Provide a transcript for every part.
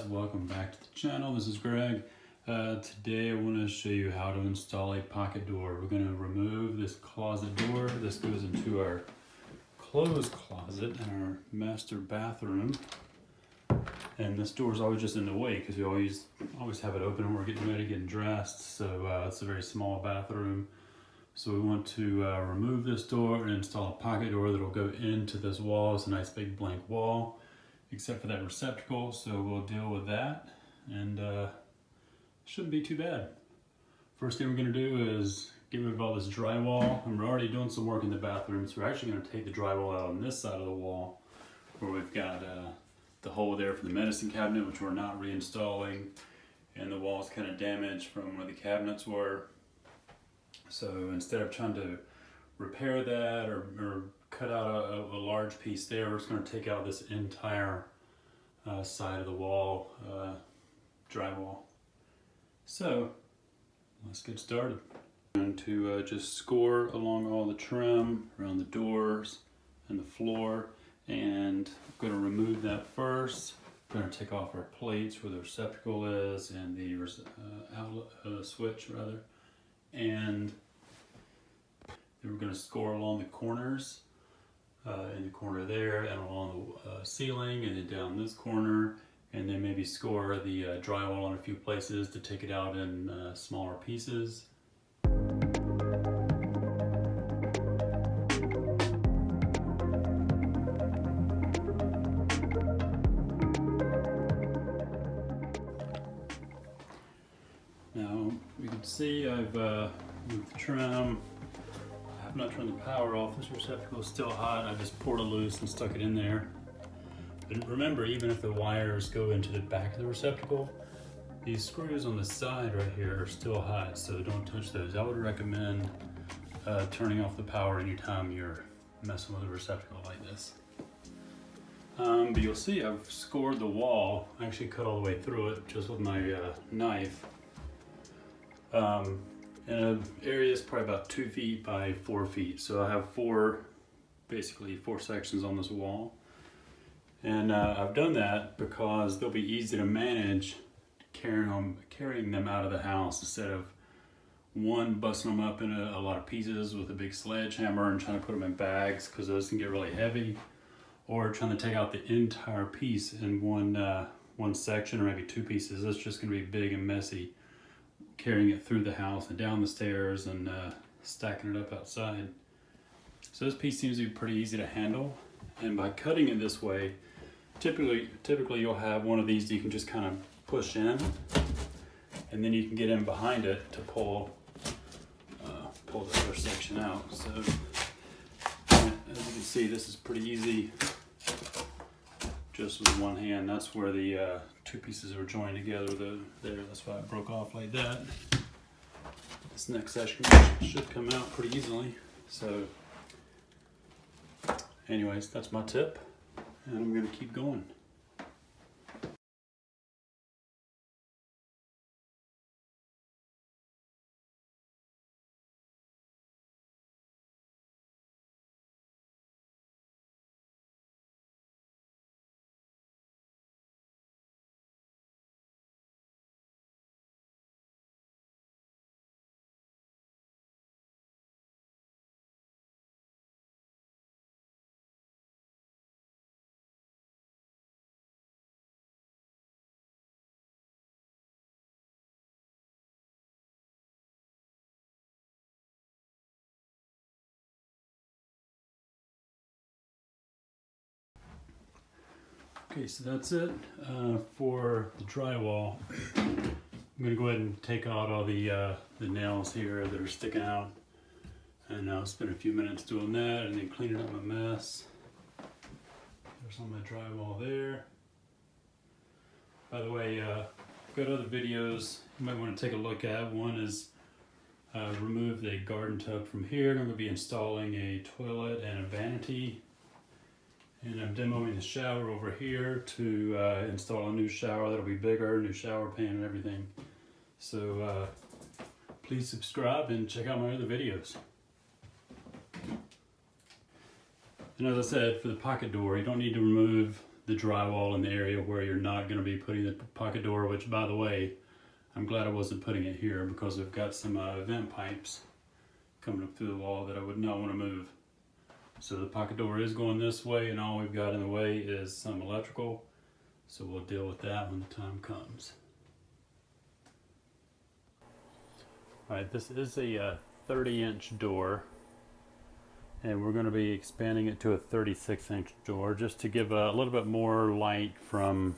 guys, welcome back to the channel. This is Greg. Today I want to show you how to install a pocket door. We're going to remove this closet door. This goes into our clothes closet in our master bathroom. And this door is always just in the way because we always have it open when we're getting ready, getting dressed. So it's a very small bathroom. So we want to remove this door and install a pocket door that will go into this wall. It's a nice big blank wall, except for that receptacle. So we'll deal with that, and shouldn't be too bad. First thing we're going to do is get rid of all this drywall, and we're already doing some work in the bathroom. So we're actually going to take the drywall out on this side of the wall, where we've got the hole there for the medicine cabinet, which we're not reinstalling, and the wall's kind of damaged from where the cabinets were. So instead of trying to repair that or cut out a large piece there, we're just going to take out this entire side of the wall, drywall. So let's get started. I'm going to just score along all the trim around the doors and the floor, and I'm going to remove that first. I'm going to take off our plates where the receptacle is and the outlet switch rather, and then we're going to score along the corners, in the corner there, and along the ceiling, and then down this corner, and then maybe score the drywall in a few places to take it out in smaller pieces. Now you can see I've moved the trim. I've not turned the power off. This receptacle is still hot. I just poured it loose and stuck it in there. But remember, even if the wires go into the back of the receptacle, these screws on the side right here are still hot, so don't touch those. I would recommend turning off the power anytime you're messing with a receptacle like this. But you'll see I've scored the wall. I actually cut all the way through it just with my knife. And an area is probably about 2 feet by 4 feet. So I have basically four sections on this wall. And I've done that because they'll be easy to manage carrying them out of the house, instead of busting them up in a lot of pieces with a big sledgehammer and trying to put them in bags, because those can get really heavy, or trying to take out the entire piece in one section, or maybe two pieces. It's just going to be big and messy carrying it through the house and down the stairs and stacking it up outside. So this piece seems to be pretty easy to handle, and by cutting it this way, typically you'll have one of these that you can just kind of push in, and then you can get in behind it to pull the other section out. So as you can see, this is pretty easy just with one hand. That's where the two pieces are joined together there. That's why it broke off like that. This next section should come out pretty easily. So anyways, that's my tip, and I'm going to keep going. Okay, so that's it for the drywall. I'm going to go ahead and take out all the nails here that are sticking out, and I'll spend a few minutes doing that and then cleaning up my mess. There's some of my drywall there. By the way, I've got other videos you might want to take a look at. One is remove the garden tub from here. I'm going to be installing a toilet and a vanity. And I'm demoing the shower over here to install a new shower that'll be bigger, new shower pan and everything. So please subscribe and check out my other videos. And as I said, for the pocket door, you don't need to remove the drywall in the area where you're not going to be putting the pocket door, which, by the way, I'm glad I wasn't putting it here because I've got some vent pipes coming up through the wall that I would not want to move. So the pocket door is going this way, and all we've got in the way is some electrical. So we'll deal with that when the time comes. All right, this is a 30-inch door, and we're going to be expanding it to a 36-inch door just to give a little bit more light from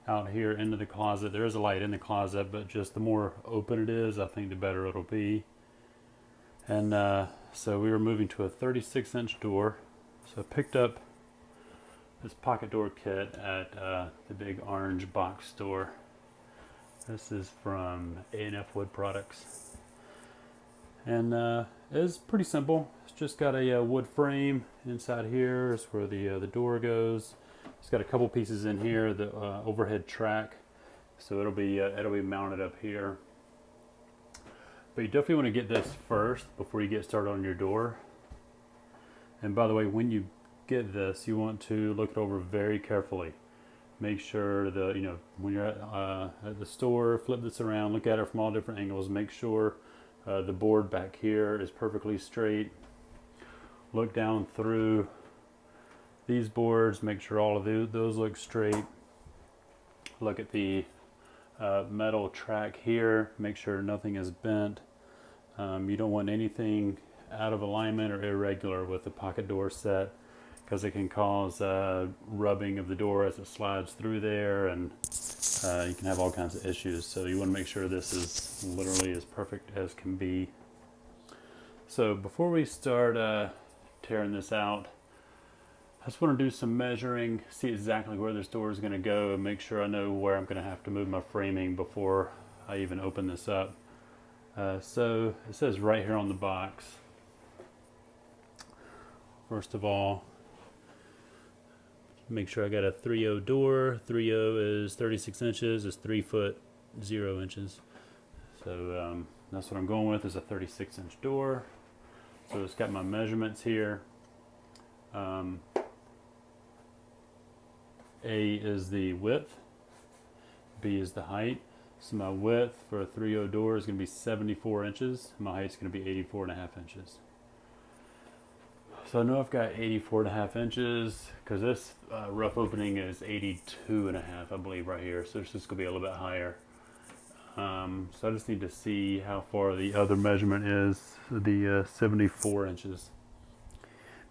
out here into the closet. There is a light in the closet, but just the more open it is, I think the better it'll be. And so we were moving to a 36-inch door. So I picked up this pocket door kit at the big orange box store. This is from A&F Wood Products. And it's pretty simple. It's just got a wood frame inside here is where the door goes. It's got a couple pieces in here, the overhead track. So it'll be mounted up here. But you definitely want to get this first before you get started on your door. And by the way, when you get this, you want to look it over very carefully. Make sure when you're at the store, flip this around, look at it from all different angles. Make sure the board back here is perfectly straight. Look down through these boards, make sure all of those look straight. Look at the metal track here, make sure nothing is bent. You don't want anything out of alignment or irregular with the pocket door set, because it can cause rubbing of the door as it slides through there, and you can have all kinds of issues. So you want to make sure this is literally as perfect as can be. So before we start tearing this out, I just want to do some measuring, see exactly where this door is going to go, and make sure I know where I'm going to have to move my framing before I even open this up. So it says right here on the box. First of all, make sure I got a 3/0 door. 3/0 is 36 inches, is 3 foot 0 inches. So that's what I'm going with, is a 36-inch door. So it's got my measurements here. A is the width, B is the height. So my width for a 3/0 door is going to be 74 inches. My height is going to be 84.5 inches. So I know I've got 84.5 inches because this rough opening is 82.5, I believe, right here. So it's just going to be a little bit higher. So I just need to see how far the other measurement is, the 74 inches.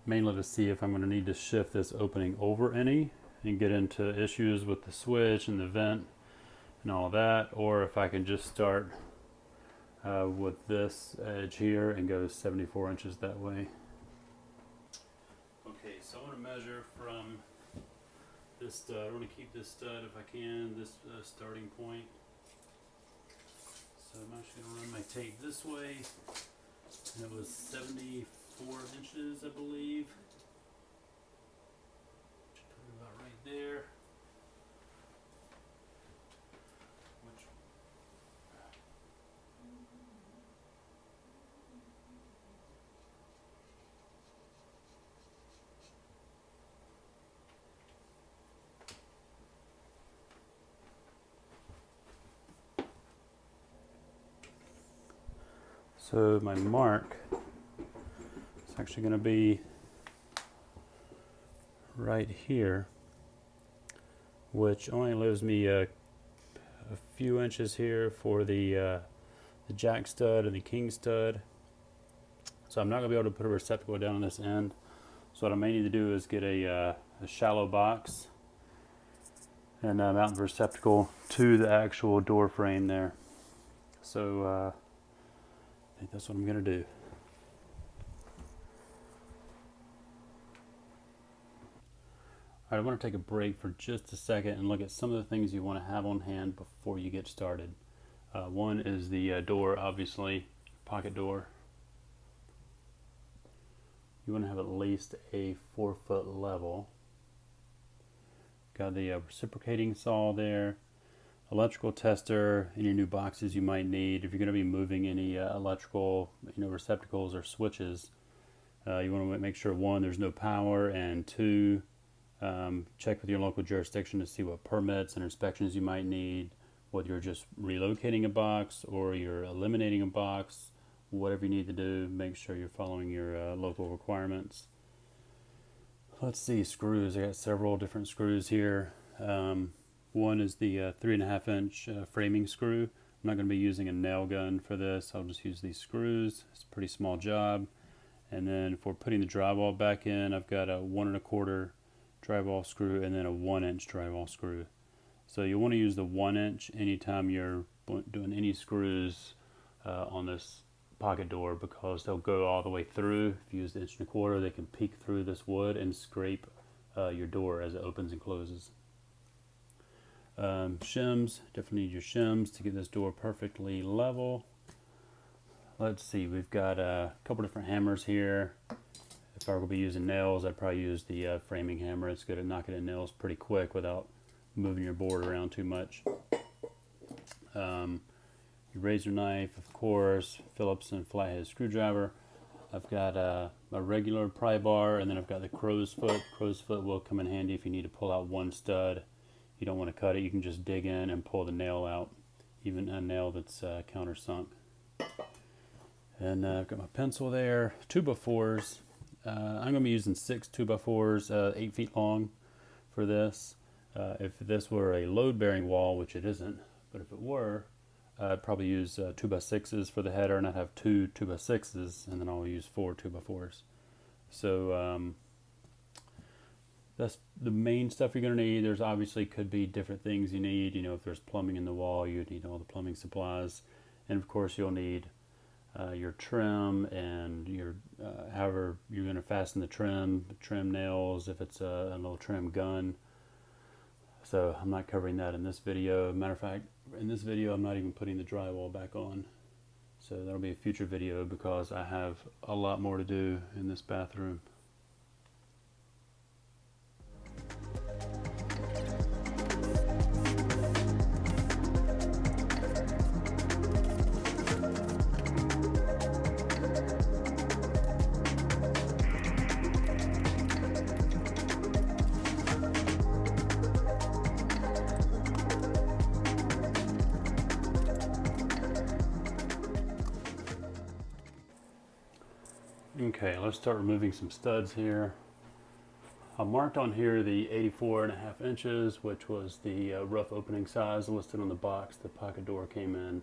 Mainly to see if I'm going to need to shift this opening over any and get into issues with the switch and the vent and all that, or if I can just start with this edge here and go 74 inches that way. Okay, so I want to measure from this stud. I want to keep this stud if I can, this starting point. So I'm actually going to run my tape this way. And it was 74 inches, I believe. Put it about right there. So my mark is actually going to be right here, which only leaves me a few inches here for the jack stud and the king stud. So I'm not going to be able to put a receptacle down on this end. So what I may need to do is get a shallow box and mount the receptacle to the actual door frame there. So I think that's what I'm going to do. Alright, I want to take a break for just a second and look at some of the things you want to have on hand before you get started. One is the door, obviously, pocket door. You want to have at least a 4-foot level. Got the reciprocating saw there. Electrical tester, any new boxes you might need if you're going to be moving any electrical receptacles or switches. You want to make sure, one, there's no power, and two, Check with your local jurisdiction to see what permits and inspections you might need, whether you're just relocating a box or you're eliminating a box. Whatever you need to do, make sure you're following your local requirements. Let's see, screws. I got several different screws here. One is the 3.5 inch framing screw. I'm not going to be using a nail gun for this. I'll just use these screws. It's a pretty small job. And then for putting the drywall back in, I've got a 1 1/4 drywall screw and then a 1 inch drywall screw. So you want to use the 1 inch anytime you're doing any screws on this pocket door, because they'll go all the way through. If you use the 1 1/4 inch, they can peek through this wood and scrape your door as it opens and closes. Shims, definitely need your shims to get this door perfectly level. Let's see, we've got a couple different hammers here. If I were going to be using nails, I'd probably use the framing hammer. It's good at knocking in nails pretty quick without moving your board around too much. Your razor knife, of course, Phillips and flathead screwdriver. I've got a regular pry bar, and then I've got the crow's foot. Crow's foot will come in handy if you need to pull out one stud. You don't want to cut it, you can just dig in and pull the nail out, even a nail that's countersunk. And I've got my pencil there, 2x4s. I'm going to be using 6 2x4s, 8 feet long for this. If this were a load-bearing wall, which it isn't, but if it were, I'd probably use 2x6s for the header, and I'd have 2 2x6s, and then I'll use 4 2x4s. So that's the main stuff you're going to need. There's obviously could be different things you need. You know, if there's plumbing in the wall, you'd need all the plumbing supplies. And of course you'll need your trim and your however you're going to fasten the trim nails, if it's a little trim gun. So I'm not covering that in this video. Matter of fact, in this video I'm not even putting the drywall back on. So that'll be a future video because I have a lot more to do in this bathroom. Okay, let's start removing some studs here. I marked on here the 84.5 inches, which was the rough opening size listed on the box the pocket door came in.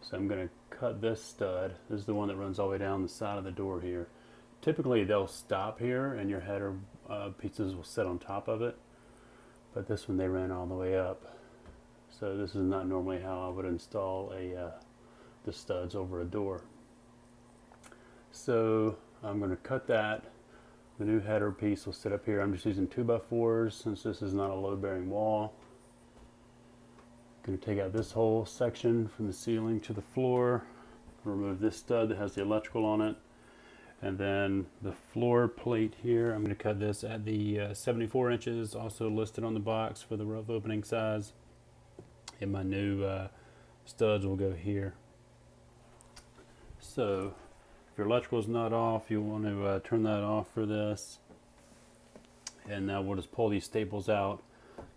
So I'm going to cut this stud. This is the one that runs all the way down the side of the door here. Typically they'll stop here and your header pieces will sit on top of it, but this one they ran all the way up. So this is not normally how I would install the studs over a door. So I'm going to cut that. The new header piece will sit up here. I'm just using 2x4s since this is not a load-bearing wall. I'm going to take out this whole section from the ceiling to the floor. Remove this stud that has the electrical on it. And then the floor plate here, I'm going to cut this at the 74 inches, also listed on the box for the rough opening size. And my new studs will go here. So if your electrical is not off, you'll want to turn that off for this. And now we'll just pull these staples out.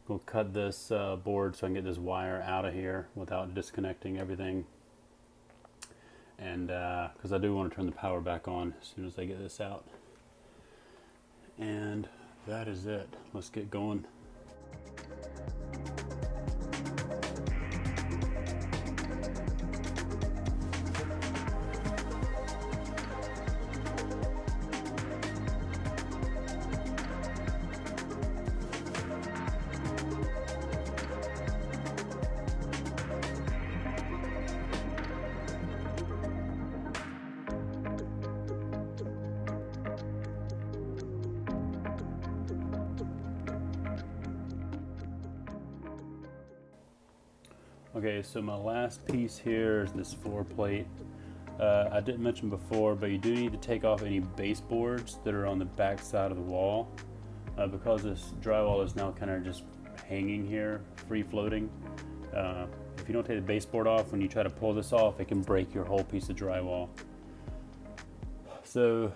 We'll cut this board so I can get this wire out of here without disconnecting everything. And because I do want to turn the power back on as soon as I get this out. And that is it. Let's get going. Okay, so my last piece here is this floor plate. I didn't mention before, but you do need to take off any baseboards that are on the back side of the wall because this drywall is now kind of just hanging here, free floating. If you don't take the baseboard off, when you try to pull this off, it can break your whole piece of drywall. So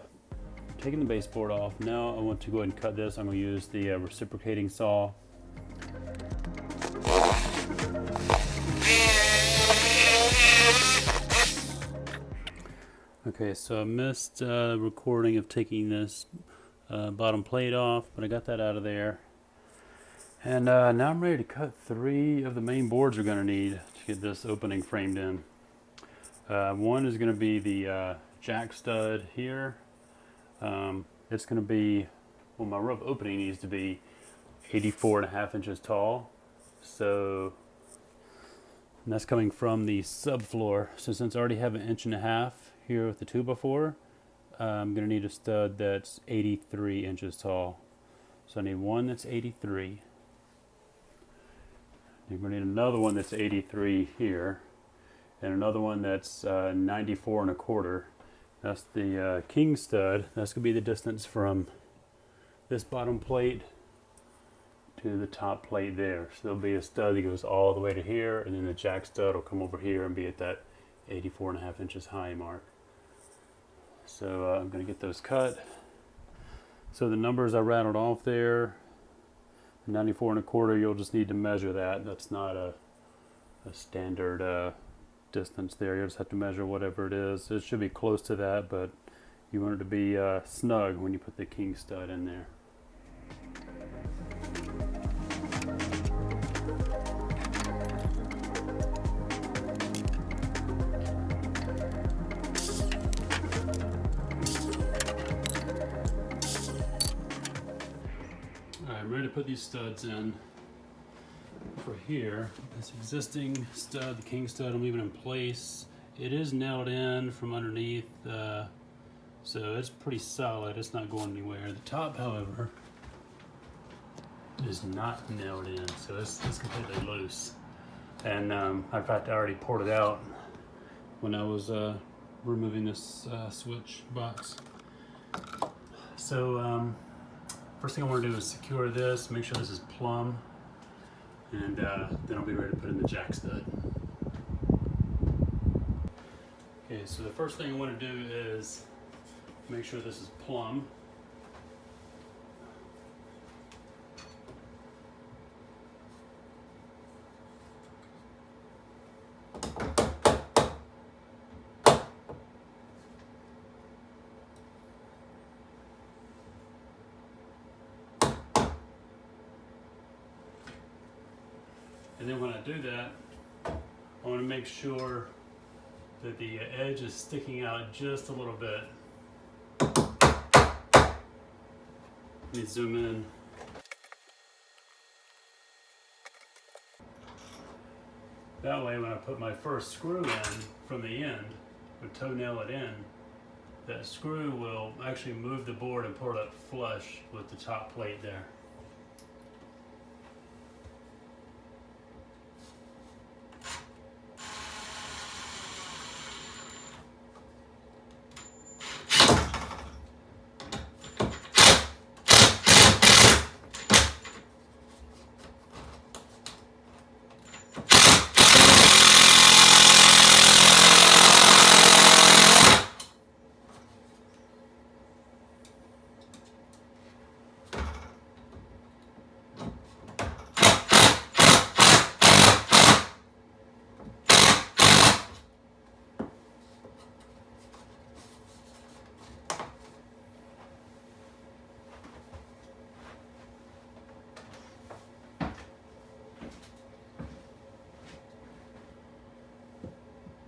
taking the baseboard off. Now I want to go ahead and cut this. I'm going to use the reciprocating saw. Okay, so I missed recording of taking this bottom plate off, but I got that out of there. And now I'm ready to cut 3 of the main boards we're going to need to get this opening framed in. One is going to be the jack stud here. It's going to be, well, my rough opening needs to be 84.5 inches tall. So and that's coming from the subfloor. So since I already have 1.5 inches here with the 2x4, I'm going to need a stud that's 83 inches tall. So I need one that's 83. You're going to need another one that's 83 here, and another one that's 94.25. That's the king stud. That's going to be the distance from this bottom plate to the top plate there. So there'll be a stud that goes all the way to here, and then the jack stud will come over here and be at that 84.5 inches high mark. So I'm going to get those cut. So the numbers I rattled off there, 94.25, you'll just need to measure that. That's not a standard distance there. You'll just have to measure whatever it is. It should be close to that, but you want it to be snug when you put the king stud in there. I'm ready to put these studs in. For here, this existing stud, the king stud, I'm leaving in place. It is nailed in from underneath, so it's pretty solid. It's not going anywhere. The top, however, is not nailed in, so it's completely loose. And in fact, I already poured it out when I was removing this switch box. So first thing I want to do is secure this, make sure this is plumb, and then I'll be ready to put in the jack stud. Okay, so the first thing I want to do is make sure this is plumb. And then when I do that, I want to make sure that the edge is sticking out just a little bit. Let me zoom in. That way when I put my first screw in from the end, and toenail it in, that screw will actually move the board and pull it up flush with the top plate there.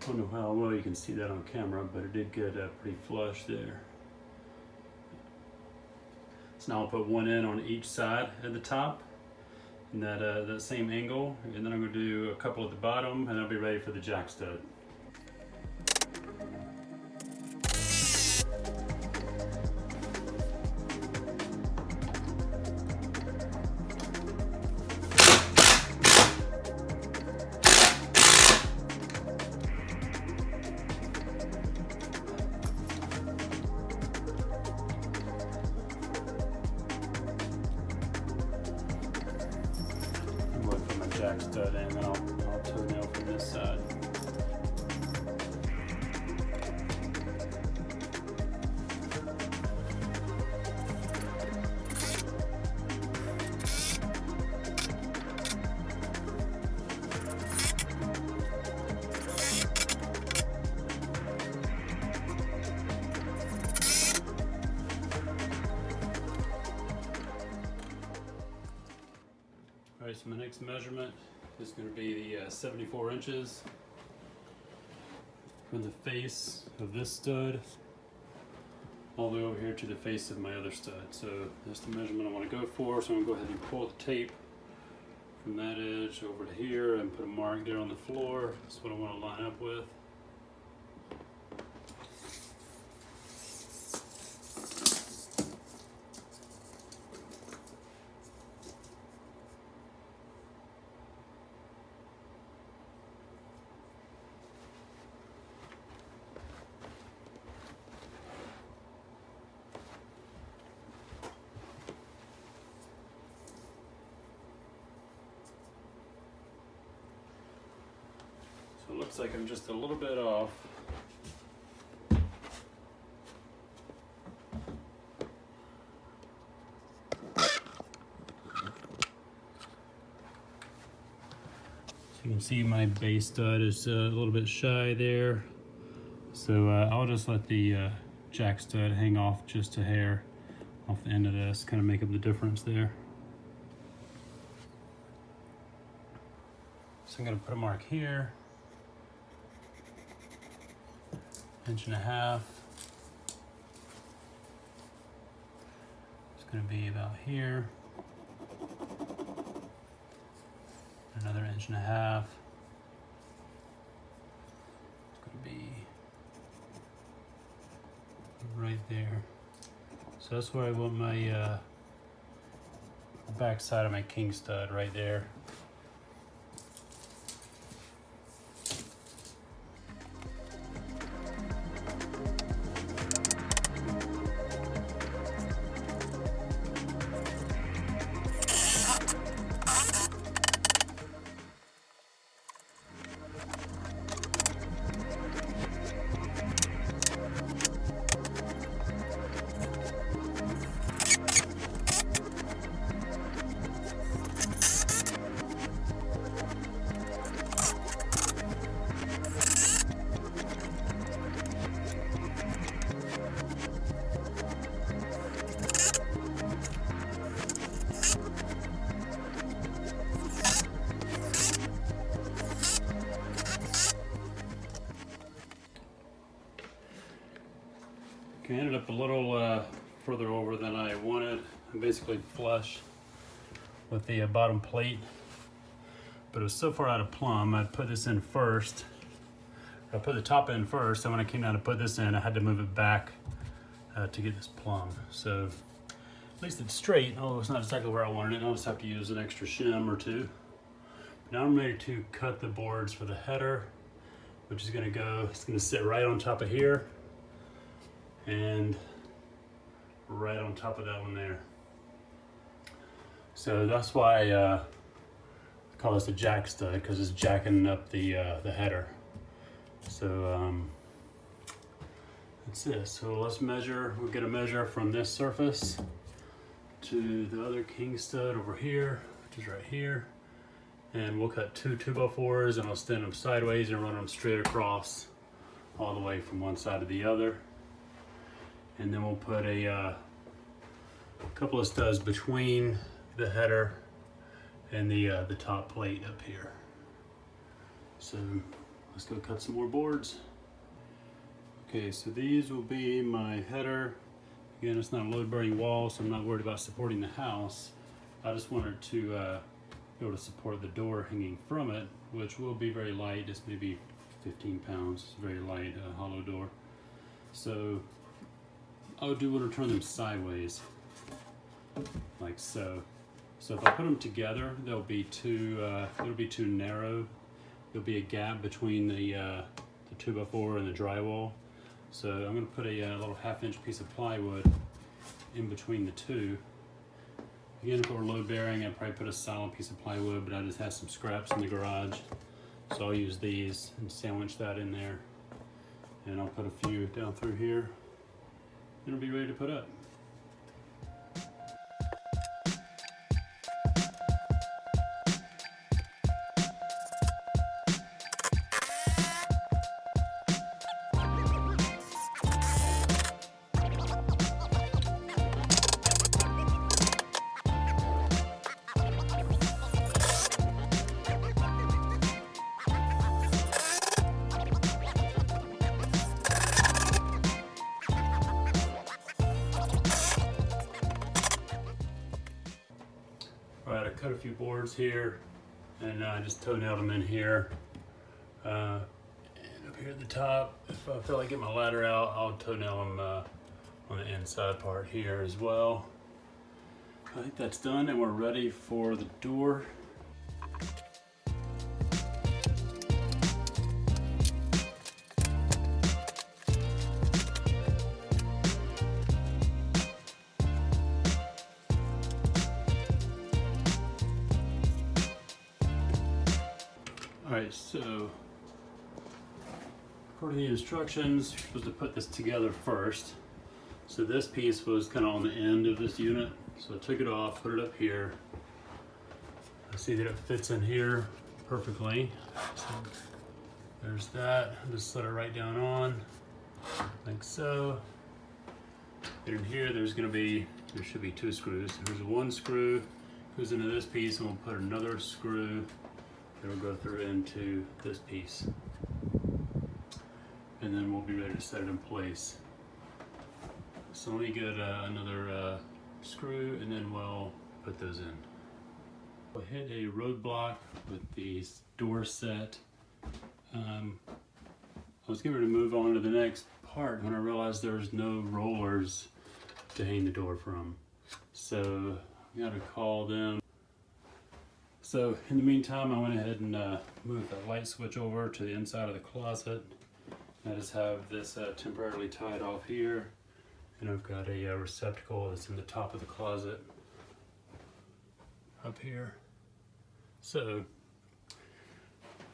I don't know how well you can see that on camera, but it did get pretty flush there. So now I'll put one in on each side at the top, in that same angle, and then I'm going to do a couple at the bottom, and I'll be ready for the jack stud. Jack stud in, and then I'll toenail from this side. Alright, so my next measurement is going to be the 74 inches from the face of this stud all the way over here to the face of my other stud. So that's the measurement I want to go for. So I'm going to go ahead and pull the tape from that edge over to here and put a mark there on the floor. That's what I want to line up with. So it looks like I'm just a little bit off. So you can see my base stud is a little bit shy there. So I'll just let the jack stud hang off just a hair off the end of this, kind of make up the difference there. So I'm going to put a mark here. 1.5 inches. It's going to be about here. Another 1.5 inches. It's going to be right there. So that's where I want my back side of my king stud, right there. I ended up a little further over than I wanted. I'm basically flush with the bottom plate, but it was so far out of plumb. I put this in first. I put the top in first, and when I came down to put this in, I had to move it back to get this plumb. So at least it's straight, although it's not exactly where I wanted it. I'll just have to use an extra shim or two. Now I'm ready to cut the boards for the header, which is going to go, it's going to sit right on top of here and right on top of that one there. So that's why I call this a jack stud, because it's jacking up the header. So that's it. So let's measure. We'll get a measure from this surface to the other king stud over here, which is right here. And we'll cut 2 2x4s, and I'll stand them sideways and run them straight across all the way from one side to the other. And then we'll put a couple of studs between the header and the top plate up here. So let's go cut some more boards. Okay, so these will be my header. Again, it's not a load-bearing wall, so I'm not worried about supporting the house. I just wanted to be able to support the door hanging from it, which will be very light. It's maybe 15 pounds. It's a very light hollow door. So I do want to turn them sideways, like so. So if I put them together, they'll be too narrow. There'll be a gap between the 2x4 and the drywall. So I'm going to put a little 1/2 inch piece of plywood in between the two. Again, if it were load bearing, I'd probably put a solid piece of plywood, but I just have some scraps in the garage. So I'll use these and sandwich that in there. And I'll put a few down through here. It'll be ready to put up. All right, I cut a few boards here and I just toe-nailed them in here. And up here at the top, if I feel like getting my ladder out, I'll toe-nail them on the inside part here as well. I think that's done and we're ready for the door. Alright, so according to the instructions, you're supposed to put this together first. So this piece was kind of on the end of this unit, so I took it off, put it up here. I see that it fits in here perfectly. So there's that. Just let it right down on, like so. And in here, there should be 2 screws. There's one screw goes into this piece, and we'll put another screw that'll go through into this piece. And then we'll be ready to set it in place. So let me get another screw and then we'll put those in. We'll hit a roadblock with the door set. I was getting ready to move on to the next part when I realized there was no rollers to hang the door from. So I got to call them. So in the meantime, I went ahead and moved that light switch over to the inside of the closet. I just have this temporarily tied off here, and I've got a receptacle that's in the top of the closet up here. So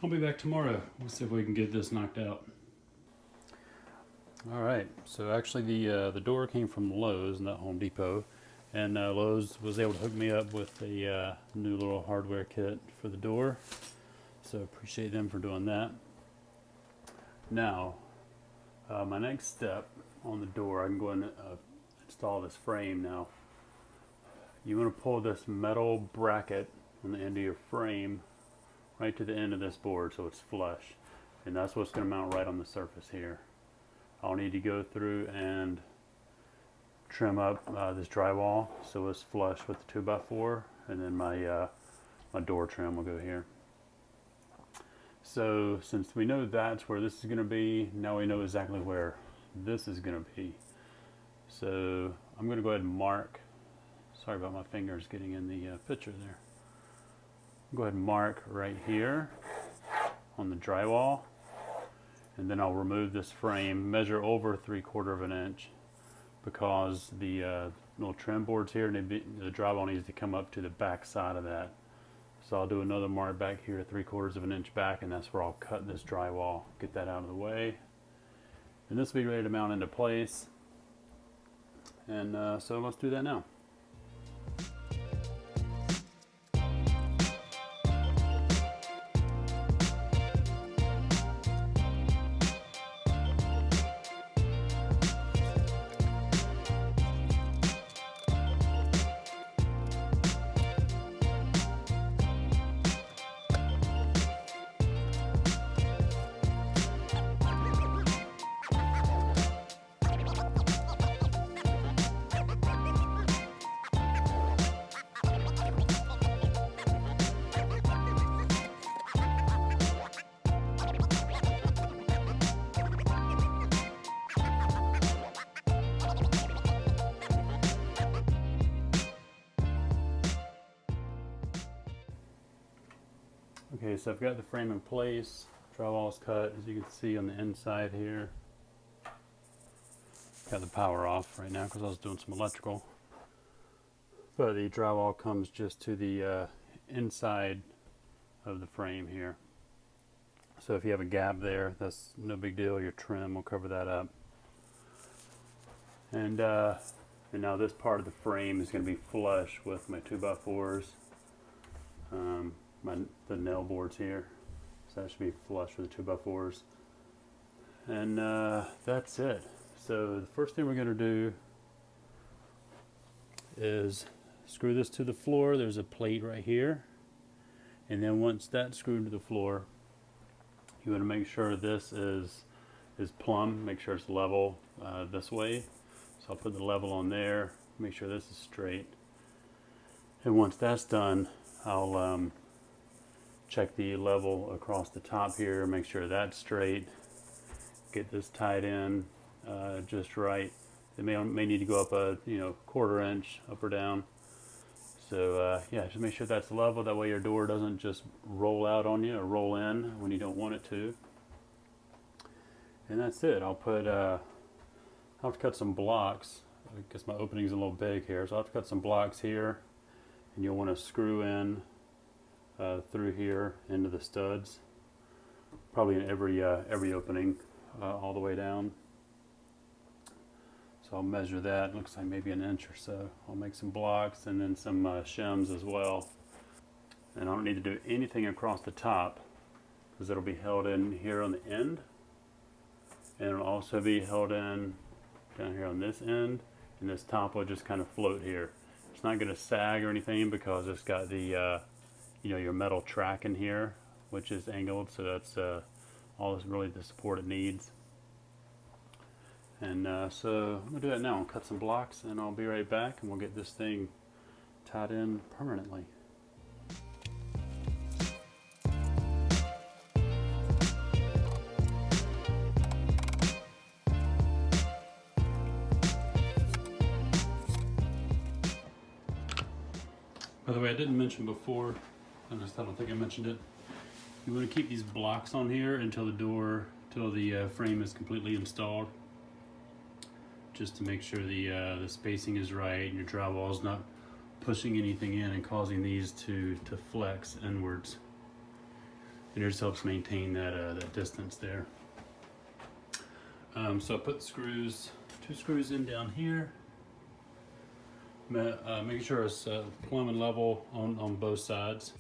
I'll be back tomorrow. We'll see if we can get this knocked out. All right, so actually the door came from Lowe's, not Home Depot. And Lowe's was able to hook me up with a new little hardware kit for the door. So appreciate them for doing that. Now, my next step on the door, I can go and install this frame now. You want to pull this metal bracket on the end of your frame right to the end of this board so it's flush. And that's what's going to mount right on the surface here. I'll need to go through and trim up this drywall so it's flush with the 2x4, and then my door trim will go here. So since we know that's where this is going to be, now we know exactly where this is going to be. So I'm going to go ahead and mark. Sorry about my fingers getting in the picture there. Go ahead and mark right here on the drywall, and then I'll remove this frame, measure over 3/4 of an inch, because the little trim boards here, the drywall needs to come up to the back side of that. So I'll do another mark back here 3/4 of an inch back, and that's where I'll cut this drywall, get that out of the way. And this will be ready to mount into place. And so let's do that now. Okay, so I've got the frame in place, drywall's cut, as you can see on the inside here. Got the power off right now because I was doing some electrical. But the drywall comes just to the inside of the frame here. So if you have a gap there, that's no big deal, your trim will cover that up. And now this part of the frame is going to be flush with my 2x4s. The nail boards here, so that should be flush with the 2x4s, and that's it. So the first thing we're going to do is screw this to the floor. There's a plate right here, and then once that's screwed to the floor, you want to make sure this is plumb, make sure it's level this way. So I'll put the level on there, make sure this is straight. And once that's done, I'll check the level across the top here, make sure that's straight, get this tied in just right. It may need to go up a 1/4 inch up or down. So yeah, just make sure that's level. That way your door doesn't just roll out on you or roll in when you don't want it to. And that's it. I'll have to cut some blocks. I guess my opening's a little big here, so I'll have to cut some blocks here. And you'll want to screw in through here into the studs, probably in every opening all the way down. So I'll measure that. It looks like maybe an inch or so. I'll make some blocks and then some shims as well. And I don't need to do anything across the top because it'll be held in here on the end, and it'll also be held in down here on this end, and this top will just kind of float here. It's not going to sag or anything because it's got the your metal track in here, which is angled, so that's all this really the support it needs. And so I'm going to do that now. I'll cut some blocks and I'll be right back, and we'll get this thing tied in permanently. By the way, I didn't mention before, I don't think I mentioned it. You want to keep these blocks on here until the frame is completely installed, just to make sure the spacing is right and your drywall is not pushing anything in and causing these to flex inwards. And it just helps maintain that distance there. So I put two screws in down here. Making sure it's plumb and level on both sides.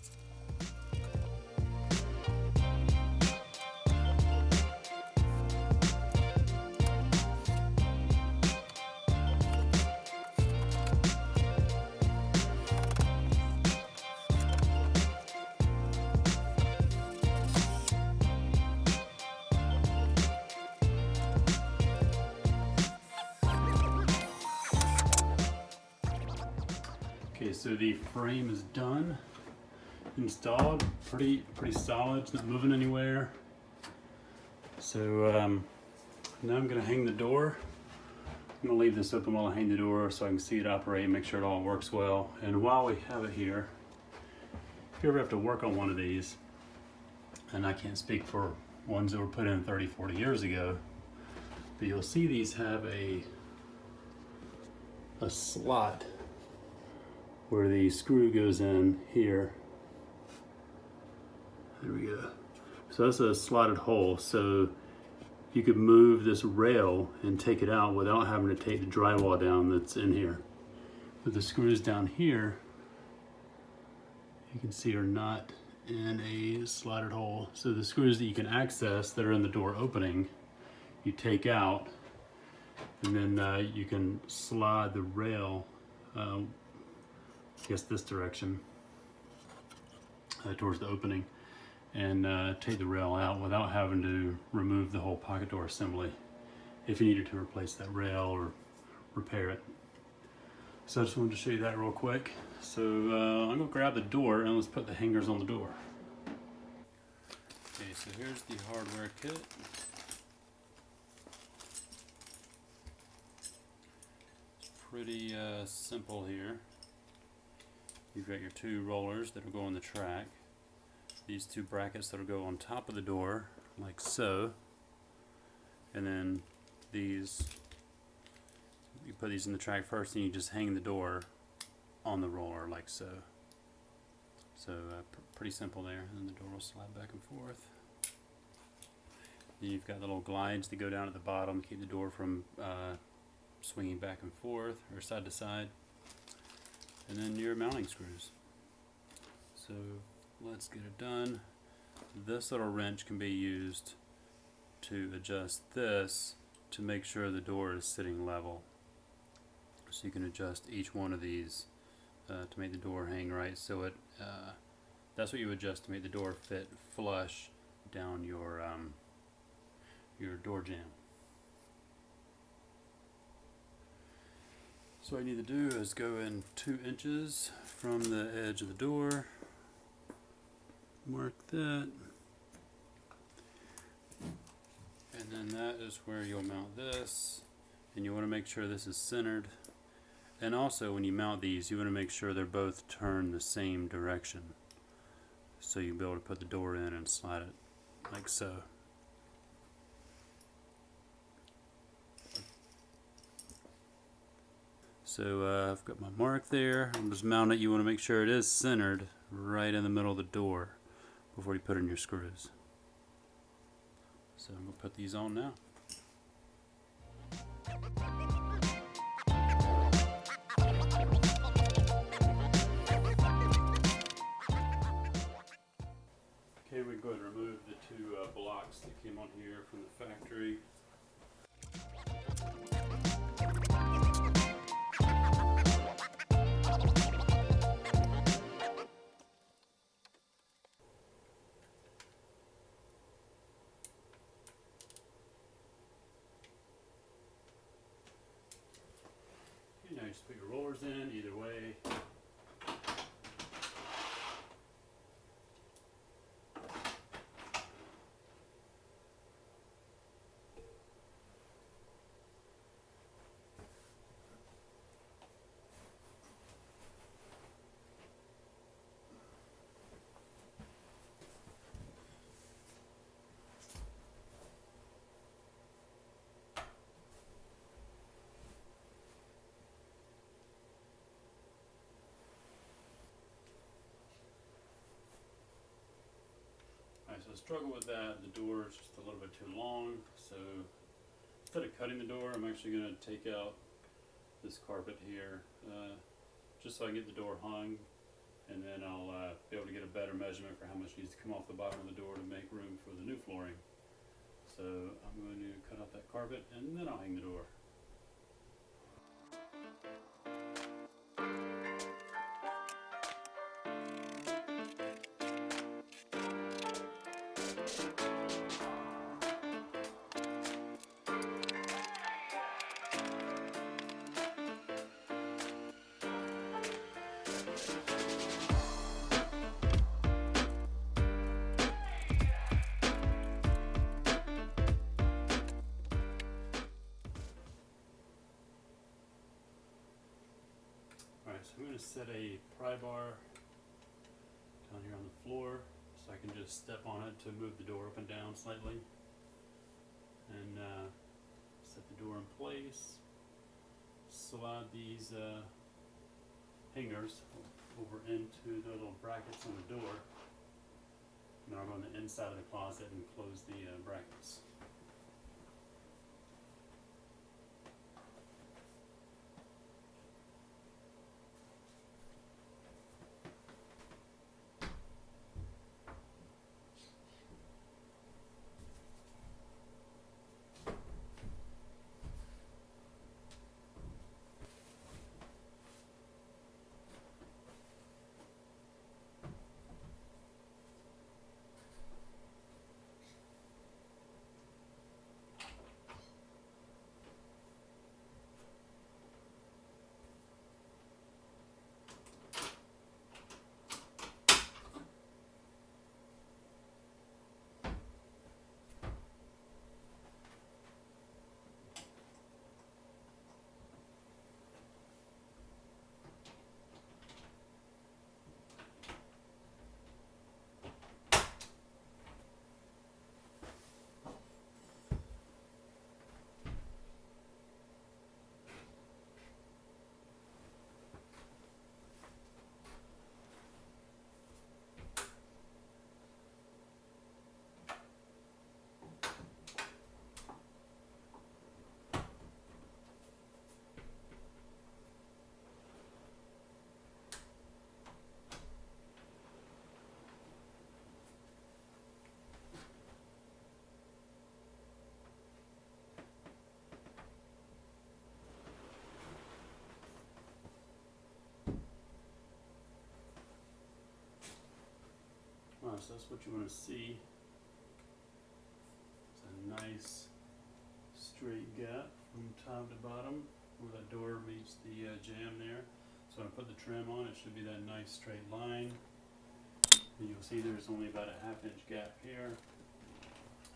Okay, so the frame is done, installed, pretty solid. It's not moving anywhere. So now I'm going to hang the door. I'm going to leave this open while I hang the door so I can see it operate, make sure it all works well. And while we have it here, if you ever have to work on one of these, and I can't speak for ones that were put in 30, 40 years ago, but you'll see these have a slot where the screw goes in here. There we go. So that's a slotted hole. So you could move this rail and take it out without having to take the drywall down that's in here. But the screws down here, you can see, are not in a slotted hole. So the screws that you can access that are in the door opening, you take out, and then you can slide the rail I guess this direction towards the opening, and take the rail out without having to remove the whole pocket door assembly if you needed to replace that rail or repair it. So I just wanted to show you that real quick. So I'm going to grab the door and let's put the hangers on the door. Okay, so here's the hardware kit. It's pretty simple here. You've got your two rollers that will go on the track, these two brackets that will go on top of the door, like so, and then these, you put these in the track first and you just hang the door on the roller like so. So pretty simple there, and then the door will slide back and forth. Then you've got little glides that go down at the bottom to keep the door from swinging back and forth or side to side. And then your mounting screws. So let's get it done. This little wrench can be used to adjust this to make sure the door is sitting level. So you can adjust each one of these to make the door hang right. So that's what you adjust to make the door fit flush down your door jamb. So what I need to do is go in 2 inches from the edge of the door, mark that, and then that is where you'll mount this, and you want to make sure this is centered. And also when you mount these, you want to make sure they're both turned the same direction, so you'll be able to put the door in and slide it like so. So I've got my mark there. I'm just mounting it. You want to make sure it is centered right in the middle of the door before you put in your screws. So I'm going to put these on now. Okay, we can go ahead and remove the 2 blocks that came on here from the factory. Now you just put your rollers in either way. So I struggle with that. The door is just a little bit too long, so instead of cutting the door, I'm actually going to take out this carpet here, just so I can get the door hung, and then I'll be able to get a better measurement for how much needs to come off the bottom of the door to make room for the new flooring. So I'm going to cut out that carpet, and then I'll hang the door. Alright, so I'm going to set a pry bar down here on the floor so I can just step on it to move the door up and down slightly, and set the door in place. Slide these hangers over into the little brackets on the door, and then I'll go on the inside of the closet and close the brackets. Alright, so that's what you want to see. It's a nice straight gap from top to bottom. where that door meets the jamb there. So when I put the trim on, it should be that nice straight line. And you'll see there's only about a 1/2 inch gap here.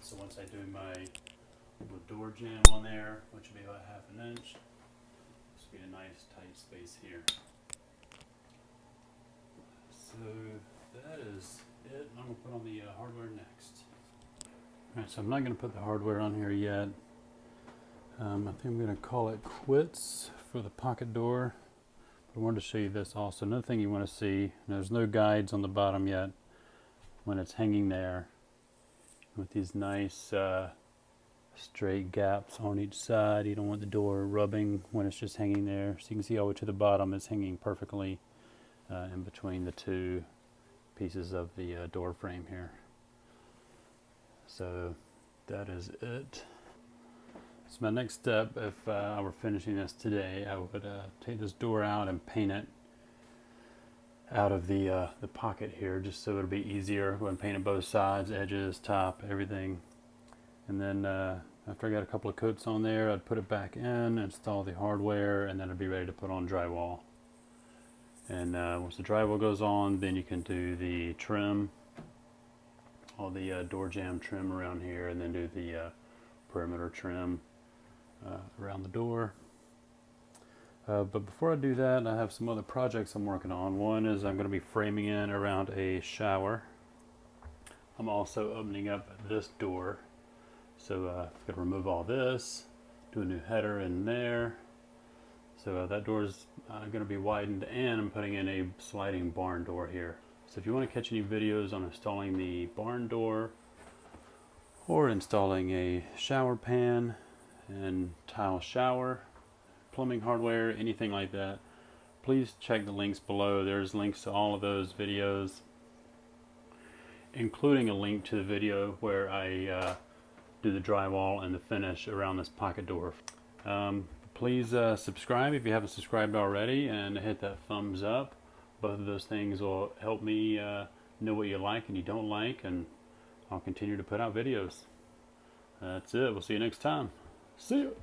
So once I do my little door jamb on there, which will be about 1/2 inch, this will be a nice tight space here. So that is it. I'm going to put on the hardware next. Alright, so I'm not going to put the hardware on here yet. I think I'm going to call it quits for the pocket door. But I wanted to show you this also. Another thing you want to see, there's no guides on the bottom yet when it's hanging there with these nice straight gaps on each side. You don't want the door rubbing when it's just hanging there. So you can see all the way to the bottom, it's hanging perfectly in between the two pieces of the door frame here. So that is it. So my next step, if I were finishing this today, I would take this door out and paint it out of the pocket here, just so it'll be easier. Go ahead and paint it both sides, edges, top, everything. And then after I got a couple of coats on there, I'd put it back in, install the hardware, and then I'd be ready to put on drywall. And once the drywall goes on, then you can do the trim, all the door jamb trim around here, and then do the perimeter trim around the door. But before I do that, I have some other projects I'm working on. One is I'm going to be framing in around a shower. I'm also opening up this door. So I'm going to remove all this, do a new header in there. So that door is going to be widened, and I'm putting in a sliding barn door here. So if you want to catch any videos on installing the barn door or installing a shower pan and tile shower, plumbing hardware, anything like that, please check the links below. There's links to all of those videos, including a link to the video where I do the drywall and the finish around this pocket door. Please subscribe if you haven't subscribed already, and hit that thumbs up. Both of those things will help me know what you like and you don't like, and I'll continue to put out videos. That's it. We'll see you next time. See you.